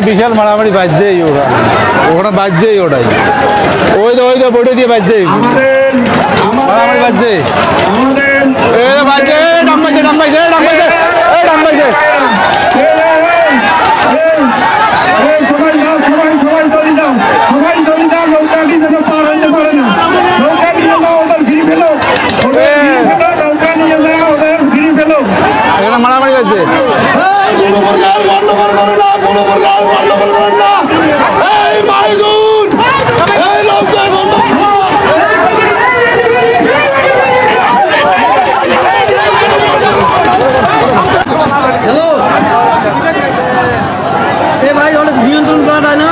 বিশাল মারামারি বাজছেই ওরা, ওখানে বাজছেই ওটাই, ওই তো বটে দিয়ে বাজছে, মারামারি বাজছে, বাজছে, ডাম্বাইছে ডাম্বাইছে ডাম্বাইছে ডাম্বাইছে। এখানে মারামারি বাজছে। নিয়ন্ত্রণ করা যায় না।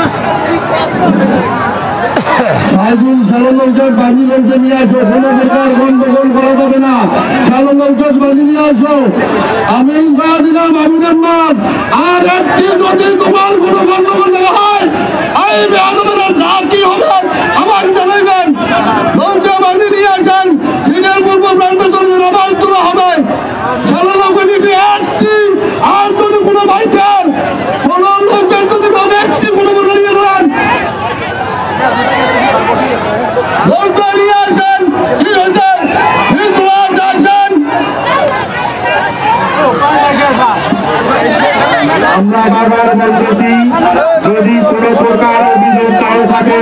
বাজি বলতে নিয়ে আসো, কোনো প্রকার গন্ডগোল করা যাবে না। বাজি নিয়ে আসো, আমি দিলাম আমিনের নাম। আর একটি যদি তোমার কোনো গন্ডগোল দেওয়া হয়, এই বেয়াদবেরা যা কি হবে আমার জানাইবেন। নৌকা বাজি নিয়ে আসেন, সিনের পূর্ব প্রান্তে চলে আবার তোলা হবে। একটি আর যদি কোনো ভাইছেন কোন লোকের যদি একটি কোনো নিয়ে নেন, নৌকা নিয়ে আসেন, কি হয়েছে আসেন। আমরা বারবার বলতেছি, যদি কোনো প্রকার অভিযোগ কারো থাকে